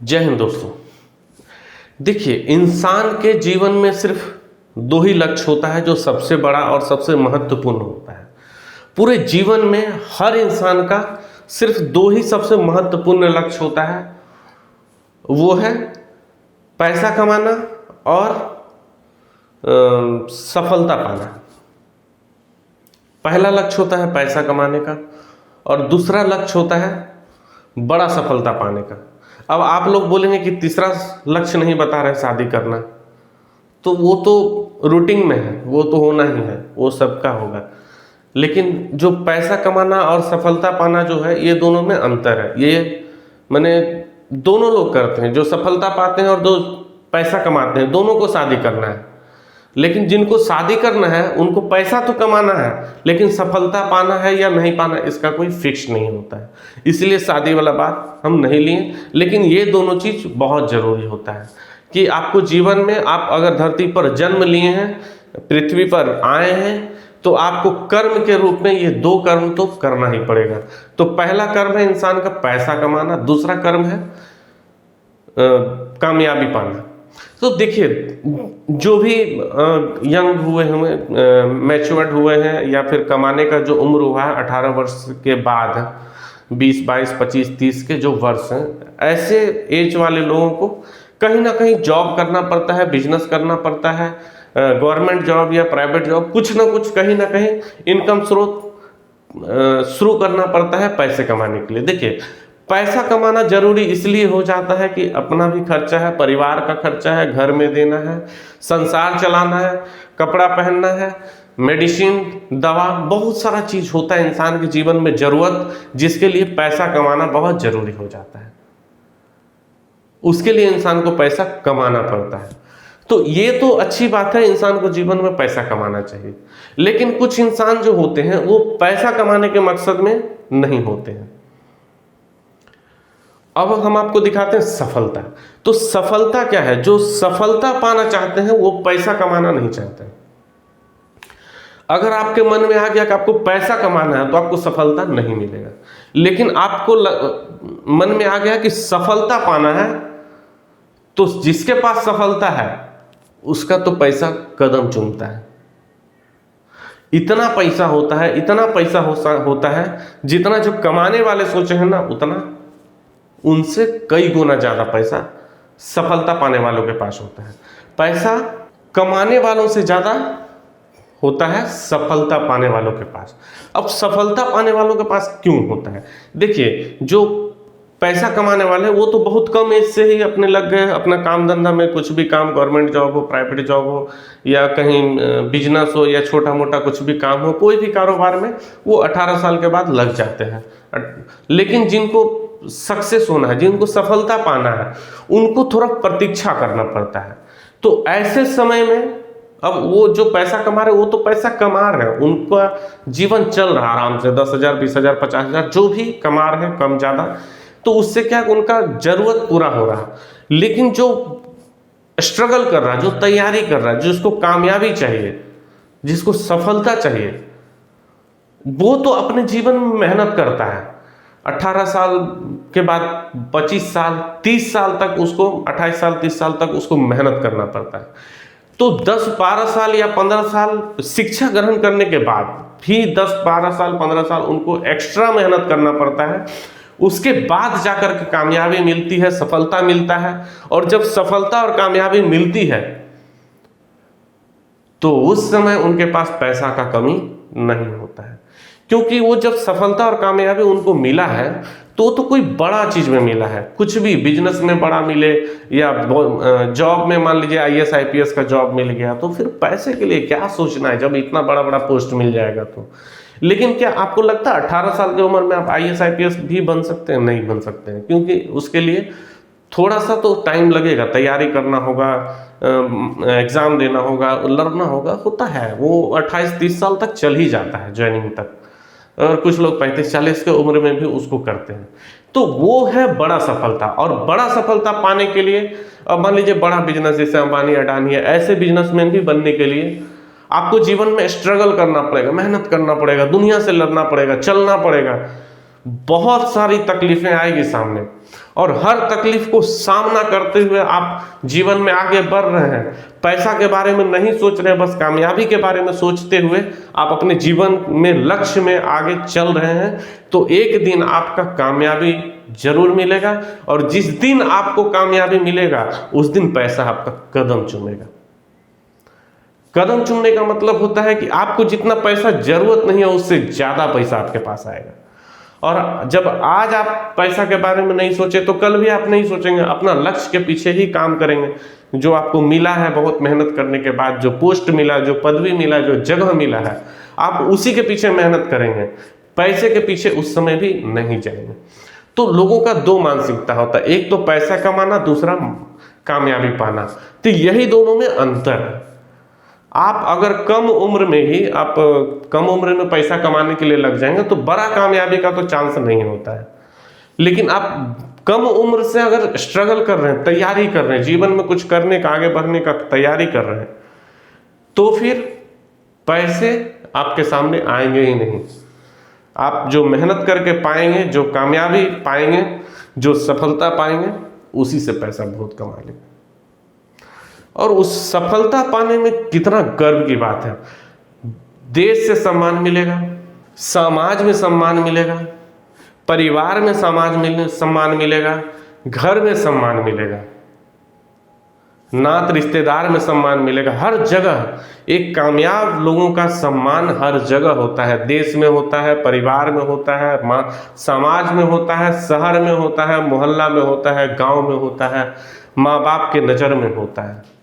जय हिंद दोस्तों। देखिए, इंसान के जीवन में सिर्फ दो ही लक्ष्य होता है जो सबसे बड़ा और सबसे महत्वपूर्ण होता है। पूरे जीवन में हर इंसान का सिर्फ दो ही सबसे महत्वपूर्ण लक्ष्य होता है, वो है पैसा कमाना और सफलता पाना। पहला लक्ष्य होता है पैसा कमाने का और दूसरा लक्ष्य होता है बड़ा सफलता पाने का। अब आप लोग बोलेंगे कि तीसरा लक्ष्य नहीं बता रहे शादी करना, तो वो तो रूटीन में है, वो तो होना ही है, वो सबका होगा। लेकिन जो पैसा कमाना और सफलता पाना जो है, ये दोनों में अंतर है। ये मैंने दोनों लोग करते हैं, जो सफलता पाते हैं और जो पैसा कमाते हैं, दोनों को शादी करना है। लेकिन जिनको शादी करना है उनको पैसा तो कमाना है, लेकिन सफलता पाना है या नहीं पाना इसका कोई फिक्स नहीं होता है। इसलिए शादी वाला बात हम नहीं लिए। लेकिन ये दोनों चीज़ बहुत ज़रूरी होता है कि आपको जीवन में, आप अगर धरती पर जन्म लिए हैं, पृथ्वी पर आए हैं, तो आपको कर्म के रूप में ये दो कर्म तो करना ही पड़ेगा। तो पहला कर्म है इंसान का पैसा कमाना, दूसरा कर्म है कामयाबी पाना। तो देखिए, जो भी यंग हुए हैं, मैच्योर्ड हुए हैं, या फिर कमाने का जो उम्र हुआ है 18 वर्ष के बाद, 20, 22, 25, 30 के जो वर्ष हैं, ऐसे एज वाले लोगों को कहीं ना कहीं जॉब करना पड़ता है, बिजनेस करना पड़ता है, गवर्नमेंट जॉब या प्राइवेट जॉब, कुछ ना कुछ कहीं ना कहीं इनकम स्रोत शुरू करना पड़ता है पैसे कमाने के लिए। देखिए, पैसा कमाना जरूरी इसलिए हो जाता है कि अपना भी खर्चा है, परिवार का खर्चा है, घर में देना है, संसार चलाना है, कपड़ा पहनना है, मेडिसिन, दवा, बहुत सारा चीज होता है इंसान के जीवन में जरूरत, जिसके लिए पैसा कमाना बहुत जरूरी हो जाता है। उसके लिए इंसान को पैसा कमाना पड़ता है। तो ये तो अच्छी बात है, इंसान को जीवन में पैसा कमाना चाहिए। लेकिन कुछ इंसान जो होते हैं वो पैसा कमाने के मकसद में नहीं होते हैं। अब हम आपको दिखाते हैं सफलता। तो सफलता क्या है? जो सफलता पाना चाहते हैं वो पैसा कमाना नहीं चाहते हैं। अगर आपके मन में आ गया कि आपको पैसा कमाना है तो आपको सफलता नहीं मिलेगा। लेकिन आपको मन में आ गया कि सफलता पाना है, तो जिसके पास सफलता है उसका तो पैसा कदम चूमता है। इतना पैसा होता है, इतना पैसा होता है जितना जो कमाने वाले सोचे हैं ना, उतना उनसे कई गुना ज्यादा पैसा सफलता पाने वालों के पास होता है। पैसा कमाने वालों से ज्यादा होता है सफलता पाने वालों के पास। अब सफलता पाने वालों के पास क्यों होता है? देखिए, जो पैसा कमाने वाले वो तो बहुत कम एज से ही अपने लग गए अपना काम धंधा में, कुछ भी काम, गवर्नमेंट जॉब हो, प्राइवेट जॉब हो, या कहीं बिजनेस हो, या छोटा मोटा कुछ भी काम हो, कोई भी कारोबार में वो 18 साल के बाद लग जाते हैं। लेकिन जिनको सक्सेस होना है, जिनको सफलता पाना है, उनको थोड़ा प्रतीक्षा करना पड़ता है। तो ऐसे समय में अब वो जो पैसा कमा रहे, वो तो पैसा कमा रहे हैं, उनका जीवन चल रहा आराम से, 10,000, 20,000, 50,000 जो भी कमा रहे हैं, कम ज्यादा, तो उससे क्या उनका जरूरत पूरा हो रहा। लेकिन जो स्ट्रगल कर रहा है, जो तैयारी कर रहा है, जिसको कामयाबी चाहिए, जिसको सफलता चाहिए, वो तो अपने जीवन में मेहनत करता है। 18 साल के बाद 25 साल, 30 साल तक उसको, 28 साल, 30 साल तक उसको मेहनत करना पड़ता है। तो 10, 12 साल या 15 साल शिक्षा ग्रहण करने के बाद भी 10, 12 साल, 15 साल उनको एक्स्ट्रा मेहनत करना पड़ता है। उसके बाद जाकर के कामयाबी मिलती है, सफलता मिलता है। और जब सफलता और कामयाबी मिलती है तो उस समय उनके पास पैसा का कमी नहीं होता है, क्योंकि वो जब सफलता और कामयाबी उनको मिला है तो कोई बड़ा चीज में मिला है। कुछ भी बिजनेस में बड़ा मिले, या जॉब में मान लीजिए IAS IPS का जॉब मिल गया, तो फिर पैसे के लिए क्या सोचना है जब इतना बड़ा बड़ा पोस्ट मिल जाएगा तो। लेकिन क्या आपको लगता है 18 साल की उम्र में आप IAS IPS भी बन सकते हैं? नहीं बन सकते हैं, क्योंकि उसके लिए थोड़ा सा तो टाइम लगेगा, तैयारी करना होगा, एग्जाम देना होगा, लड़ना होगा, होता है। वो 28-30 साल तक चल ही जाता है, ज्वाइनिंग तक। और कुछ लोग 35-40 के उम्र में भी उसको करते हैं। तो वो है बड़ा सफलता। और बड़ा सफलता पाने के लिए, अब मान लीजिए बड़ा बिजनेस जैसे अंबानी, अडानी है, ऐसे बिजनेसमैन भी बनने के लिए आपको जीवन में स्ट्रगल करना पड़ेगा, मेहनत करना पड़ेगा, दुनिया से लड़ना पड़ेगा, चलना पड़ेगा, बहुत सारी तकलीफें आएगी सामने। और हर तकलीफ को सामना करते हुए आप जीवन में आगे बढ़ रहे हैं, पैसा के बारे में नहीं सोच रहे हैं, बस कामयाबी के बारे में सोचते हुए आप अपने जीवन में लक्ष्य में आगे चल रहे हैं, तो एक दिन आपका कामयाबी जरूर मिलेगा। और जिस दिन आपको कामयाबी मिलेगा उस दिन पैसा आपका कदम चूमेगा। कदम चूमने का मतलब होता है कि आपको जितना पैसा जरूरत नहीं है उससे ज्यादा पैसा आपके पास आएगा। और जब आज आप पैसा के बारे में नहीं सोचे तो कल भी आप नहीं सोचेंगे, अपना लक्ष्य के पीछे ही काम करेंगे। जो आपको मिला है बहुत मेहनत करने के बाद, जो पोस्ट मिला, जो पदवी मिला, जो जगह मिला है, आप उसी के पीछे मेहनत करेंगे, पैसे के पीछे उस समय भी नहीं जाएंगे। तो लोगों का दो मानसिकता होता है, एक तो पैसा कमाना, दूसरा कामयाबी पाना। तो यही दोनों में अंतर है। आप अगर कम उम्र में पैसा कमाने के लिए लग जाएंगे तो बड़ा कामयाबी का तो चांस नहीं होता है। लेकिन आप कम उम्र से अगर स्ट्रगल कर रहे हैं, तैयारी कर रहे हैं, जीवन में कुछ करने का, आगे बढ़ने का तैयारी कर रहे हैं, तो फिर पैसे आपके सामने आएंगे ही नहीं। आप जो मेहनत करके पाएंगे, जो कामयाबी पाएंगे, जो सफलता पाएंगे, उसी से पैसा बहुत कमा लेंगे। और उस सफलता पाने में कितना गर्व की बात है। देश से सम्मान मिलेगा, समाज में सम्मान मिलेगा, परिवार में सम्मान मिलेगा, घर में सम्मान मिलेगा, नात रिश्तेदार में सम्मान मिलेगा। हर जगह एक कामयाब लोगों का सम्मान हर जगह होता है। देश में होता है, परिवार में होता है, समाज में होता है, शहर में होता है, मोहल्ला में होता है, गांव में होता है, माँ बाप के नज़र में होता है।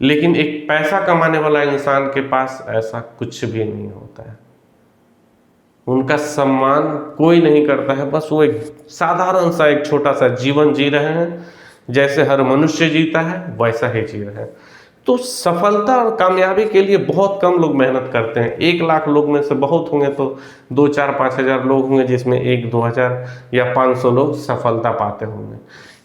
लेकिन एक पैसा कमाने वाला इंसान के पास ऐसा कुछ भी नहीं होता है। उनका सम्मान कोई नहीं करता है। बस वो एक साधारण सा एक छोटा सा जीवन जी रहे हैं, जैसे हर मनुष्य जीता है वैसा ही जी रहे हैं। तो सफलता और कामयाबी के लिए बहुत कम लोग मेहनत करते हैं। 1 लाख लोग में से बहुत होंगे तो 2, 4, 5 हजार लोग होंगे जिसमें 1, 2 हजार या 500 लोग सफलता पाते होंगे।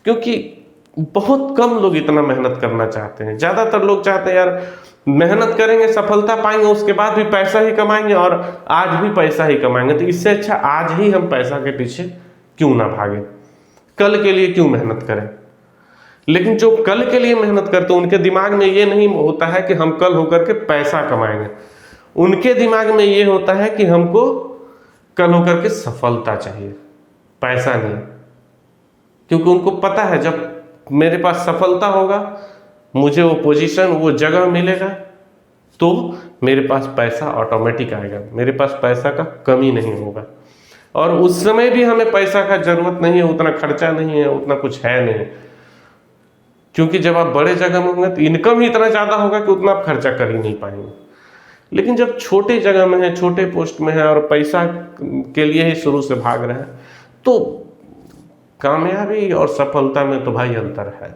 क्योंकि बहुत कम लोग इतना मेहनत करना चाहते हैं। ज़्यादातर लोग चाहते हैं यार मेहनत करेंगे, सफलता पाएंगे, उसके बाद भी पैसा ही कमाएंगे और आज भी पैसा ही कमाएंगे। तो इससे अच्छा आज ही हम पैसा के पीछे क्यों ना भागें, कल के लिए क्यों मेहनत करें। लेकिन जो कल के लिए मेहनत करते हैं उनके दिमाग में ये नहीं होता है कि हम कल होकर के पैसा कमाएंगे। उनके दिमाग में ये होता है कि हमको कल होकर के सफलता चाहिए, पैसा नहीं। क्योंकि उनको पता है जब मेरे पास सफलता होगा, मुझे वो पोजीशन, वो जगह मिलेगा, तो मेरे पास पैसा ऑटोमेटिक आएगा, मेरे पास पैसा का कमी नहीं होगा। और उस समय भी हमें पैसा का जरूरत नहीं है, उतना खर्चा नहीं है, उतना कुछ है नहीं। क्योंकि जब आप बड़े जगह में होंगे तो इनकम ही इतना ज़्यादा होगा कि उतना आप खर्चा कर ही नहीं पाएंगे। लेकिन जब छोटे जगह में है, छोटे पोस्ट में है और पैसा के लिए ही शुरू से भाग रहे हैं, तो कामयाबी और सफलता में तो भाई अंतर है।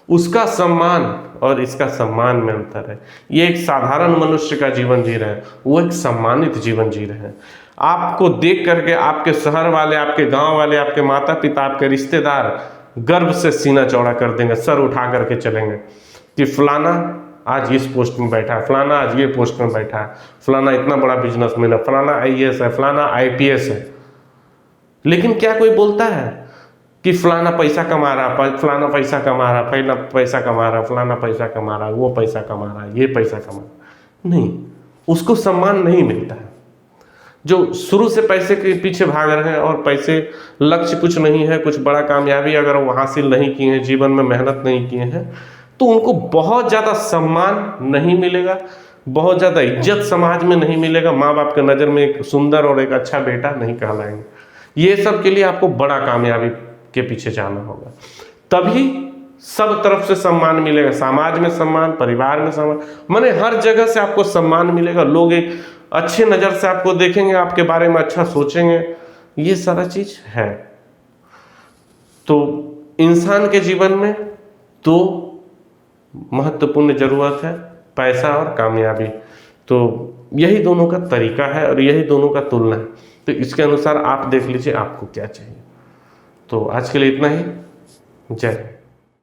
उसका सम्मान और इसका सम्मान में अंतर है। ये एक साधारण मनुष्य का जीवन जी रहे हैं, वो एक सम्मानित जीवन जी रहे हैं। आपको देख करके आपके शहर वाले, आपके गांव वाले, आपके माता पिता, आपके रिश्तेदार गर्व से सीना चौड़ा कर देंगे, सर उठा करके चलेंगे कि फलाना आज इस पोस्ट में बैठा है, फलाना आज ये पोस्ट में बैठा है, फलाना इतना बड़ा बिजनेसमैन है, फलाना IAS है, फलाना IPS है। लेकिन क्या कोई बोलता है कि फलाना पैसा कमा रहा, फलाना पैसा कमा रहा, फलाना पैसा कमा रहा, फलाना पैसा कमा रहा, वो पैसा कमा रहा, ये पैसा कमा रहा? नहीं, उसको सम्मान नहीं मिलता है। जो शुरू से पैसे के पीछे भाग रहे हैं और पैसे लक्ष्य कुछ नहीं है, कुछ बड़ा कामयाबी अगर वो हासिल नहीं किए हैं, जीवन में मेहनत नहीं किए हैं, तो उनको बहुत ज़्यादा सम्मान नहीं मिलेगा, बहुत ज़्यादा इज्जत समाज में नहीं मिलेगा, माँ बाप के नज़र में एक सुंदर और एक अच्छा बेटा नहीं कहलाएंगे। ये सब के लिए आपको बड़ा कामयाबी के पीछे जाना होगा, तभी सब तरफ से सम्मान मिलेगा। समाज में सम्मान, परिवार में सम्मान, माने हर जगह से आपको सम्मान मिलेगा। लोग एक अच्छे नज़र से आपको देखेंगे, आपके बारे में अच्छा सोचेंगे, ये सारा चीज है। तो इंसान के जीवन में दो महत्वपूर्ण जरूरत है, पैसा और कामयाबी। तो यही दोनों का तरीका है और यही दोनों का तुलना है। तो इसके अनुसार आप देख लीजिए आपको क्या चाहिए। तो आज के लिए इतना ही। जय हिंद।